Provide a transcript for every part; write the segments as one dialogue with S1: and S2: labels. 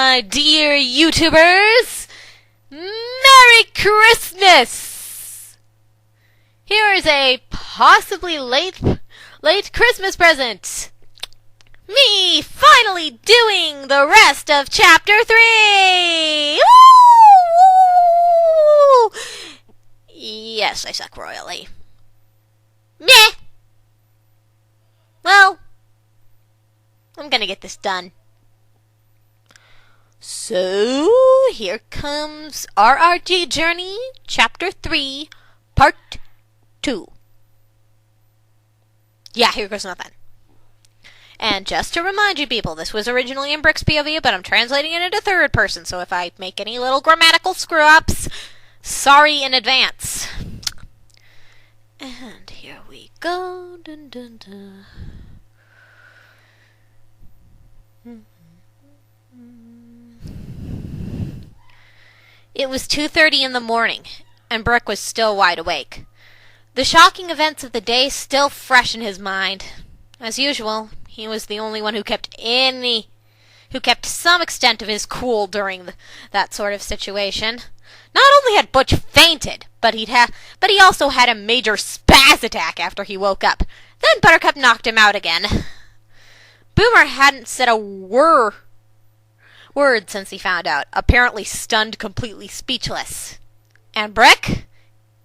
S1: my dear YouTubers! Merry Christmas! Here is a possibly late Christmas present. Me finally doing the rest of Chapter 3! Woo! Yes, I suck royally. Meh! Well, I'm gonna get this done. So, here comes RRG Journey, Chapter 3, Part 2. Yeah, here goes nothing. And just to remind you people, this was originally in Brick's POV, but I'm translating it into third person, so if I make any little grammatical screw-ups, sorry in advance. And here we go. Dun, dun, dun. It was 2:30 in the morning, and Brick was still wide awake. The shocking events of the day still fresh in his mind. As usual, he was the only one who kept some extent of his cool during that sort of situation. Not only had Butch fainted, but he also had a major spaz attack after he woke up. Then Buttercup knocked him out again. Boomer hadn't said a word since he found out, apparently stunned, completely speechless. And Brick?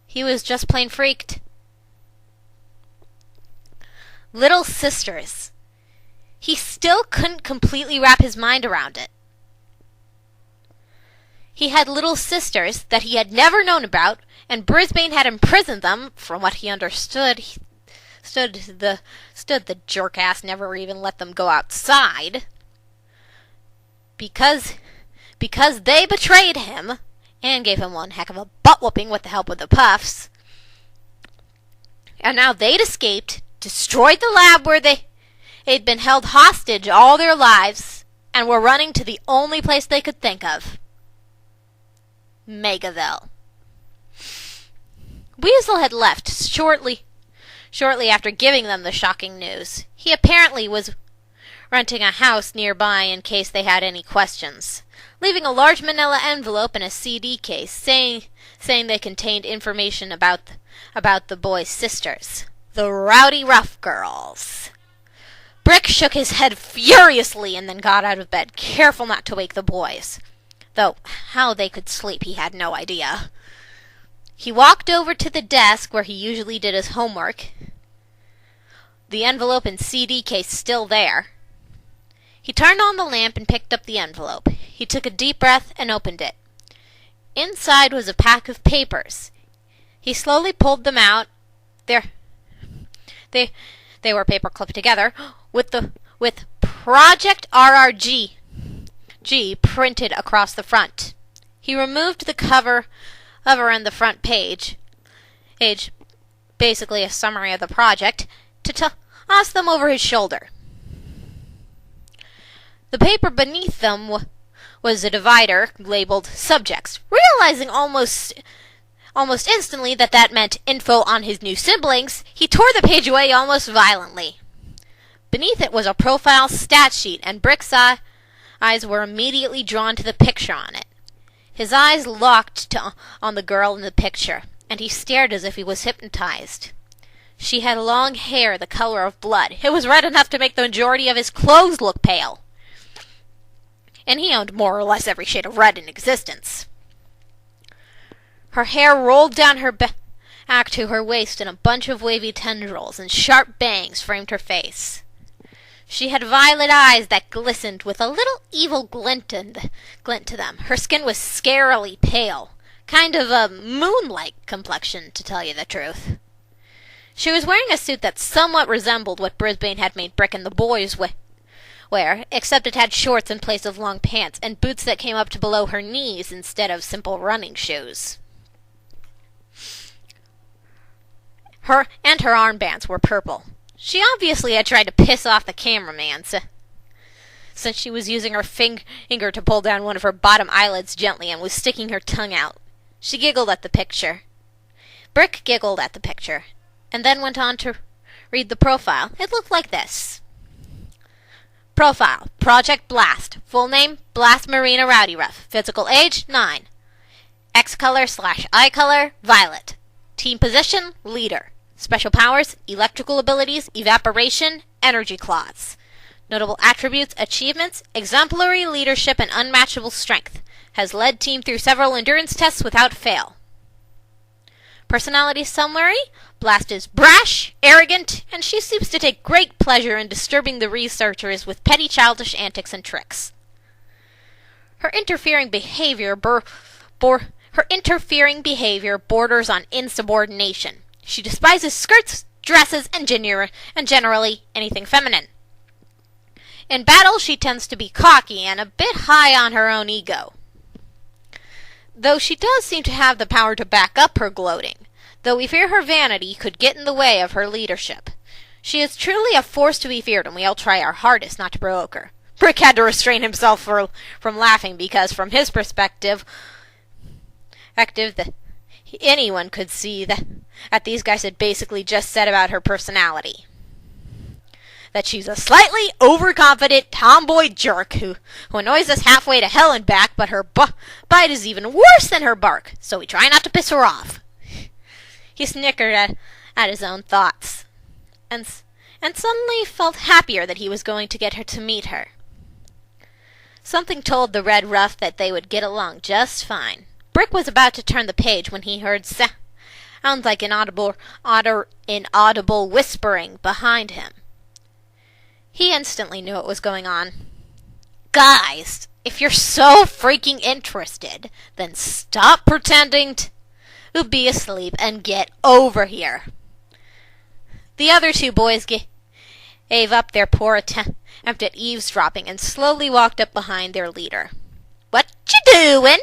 S1: He was just plain freaked. Little sisters. He still couldn't completely wrap his mind around it. He had little sisters that he had never known about, and Brisbane had imprisoned them, from what he understood. The jerk-ass never even let them go outside. Because they betrayed him, and gave him one heck of a butt-whooping with the help of the Puffs. And now they'd escaped, destroyed the lab where they'd been held hostage all their lives, and were running to the only place they could think of. Megaville. Weasel had left shortly after giving them the shocking news. He apparently was renting a house nearby in case they had any questions, leaving a large manila envelope and a CD case saying they contained information about the boys' sisters, the Rowdy Rough Girls. Brick shook his head furiously and then got out of bed, careful not to wake the boys. Though how they could sleep he had no idea. He walked over to the desk where he usually did his homework, the envelope and CD case still there. He turned on the lamp and picked up the envelope. He took a deep breath and opened it. Inside was a pack of papers. He slowly pulled them out. They were paper clipped together with Project RRG printed across the front. He removed the cover and the front page, basically a summary of the project, to toss them over his shoulder. The paper beneath them was a divider labeled Subjects. Realizing almost instantly that meant info on his new siblings, he tore the page away almost violently. Beneath it was a profile stat sheet, and Brick's eyes were immediately drawn to the picture on it. His eyes locked on the girl in the picture, and he stared as if he was hypnotized. She had long hair the color of blood. It was red enough to make the majority of his clothes look pale. And he owned more or less every shade of red in existence. Her hair rolled down her back to her waist in a bunch of wavy tendrils, and sharp bangs framed her face. She had violet eyes that glistened with a little evil glint to them. Her skin was scarily pale, kind of a moon-like complexion, to tell you the truth. She was wearing a suit that somewhat resembled what Brisbane had made Brick and the boys wear, except it had shorts in place of long pants, and boots that came up to below her knees instead of simple running shoes. Her armbands were purple. She obviously had tried to piss off the cameraman, since she was using her finger to pull down one of her bottom eyelids gently and was sticking her tongue out. She giggled at the picture. Brick giggled at the picture, and then went on to read the profile. It looked like this. Profile, Project Blast, Full name, Blast Marina Rowdy Ruff. Physical age, 9. X color / eye color, violet. Team position, leader. Special powers, electrical abilities, evaporation, energy cloths. Notable attributes, achievements, exemplary leadership and unmatchable strength. Has led team through several endurance tests without fail. Personality summary, Blast is brash, arrogant, and she seems to take great pleasure in disturbing the researchers with petty childish antics and tricks. Her interfering behavior borders on insubordination. She despises skirts, dresses, and generally anything feminine. In battle, she tends to be cocky and a bit high on her own ego. Though she does seem to have the power to back up her gloating, though we fear her vanity could get in the way of her leadership. She is truly a force to be feared, and we all try our hardest not to provoke her. Brick had to restrain himself from laughing because, from his perspective, anyone could see that these guys had basically just said about her personality. That she's a slightly overconfident tomboy jerk who annoys us halfway to hell and back, but her bite is even worse than her bark, so we try not to piss her off. He snickered at his own thoughts, and suddenly felt happier that he was going to get her to meet her. Something told the Red Ruff that they would get along just fine. Brick was about to turn the page when he heard sounds like inaudible whispering behind him. He instantly knew what was going on. Guys, if you're so freaking interested, then stop pretending to be asleep and get over here. The other two boys gave up their poor attempt at eavesdropping and slowly walked up behind their leader. "What you doing?"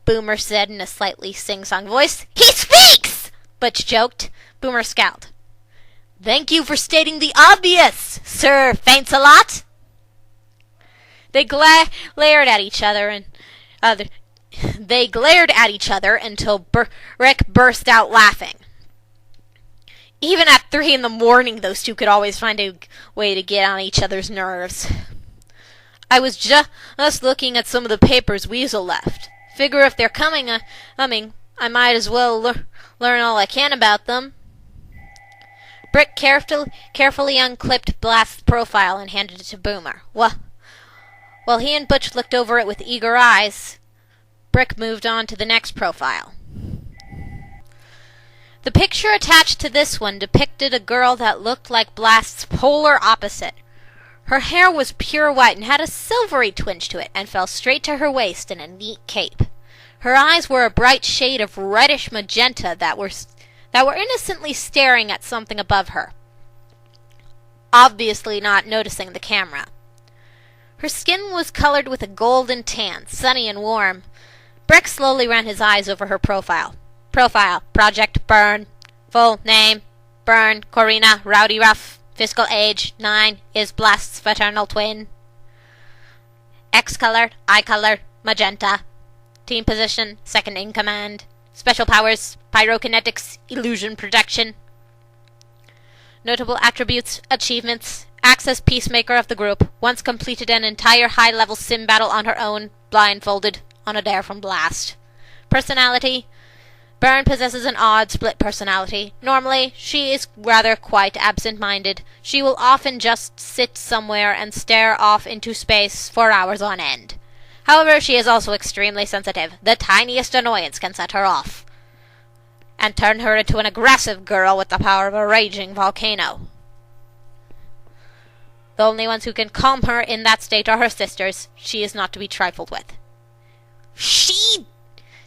S1: Boomer said in a slightly sing-song voice. "He speaks!" Butch joked. Boomer scowled. "Thank you for stating the obvious, Sir Faints-a-Lot." They glared at each other until Brick burst out laughing. Even at 3 a.m, those two could always find a way to get on each other's nerves. "I was just looking at some of the papers Weasel left. Figure if they're coming, I might as well learn all I can about them." Brick carefully unclipped Blast's profile and handed it to Boomer. While he and Butch looked over it with eager eyes, Brick moved on to the next profile. The picture attached to this one depicted a girl that looked like Blast's polar opposite. Her hair was pure white and had a silvery twinge to it, and fell straight to her waist in a neat cape. Her eyes were a bright shade of reddish magenta that were innocently staring at something above her, obviously not noticing the camera. Her skin was colored with a golden tan, sunny and warm. Brick slowly ran his eyes over her profile. Project Burn. Full name, Burn Corina Rowdy Ruff. Physical age, 9, is Blast's fraternal twin. X color, eye color, magenta. Team position, second in command. Special powers, pyrokinetics, illusion protection. Notable attributes, achievements. Acts as peacemaker of the group. Once completed an entire high-level sim battle on her own, blindfolded, on a dare from Blast. Personality. Burn possesses an odd split personality. Normally, she is rather quite absent-minded. She will often just sit somewhere and stare off into space for hours on end. However, she is also extremely sensitive. The tiniest annoyance can set her off and turn her into an aggressive girl with the power of a raging volcano. The only ones who can calm her in that state are her sisters. She is not to be trifled with.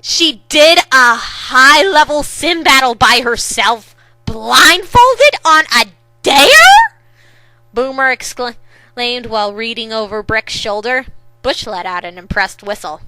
S1: She did a high-level sim battle by herself, blindfolded on a dare? Boomer exclaimed while reading over Brick's shoulder. Butch let out an impressed whistle.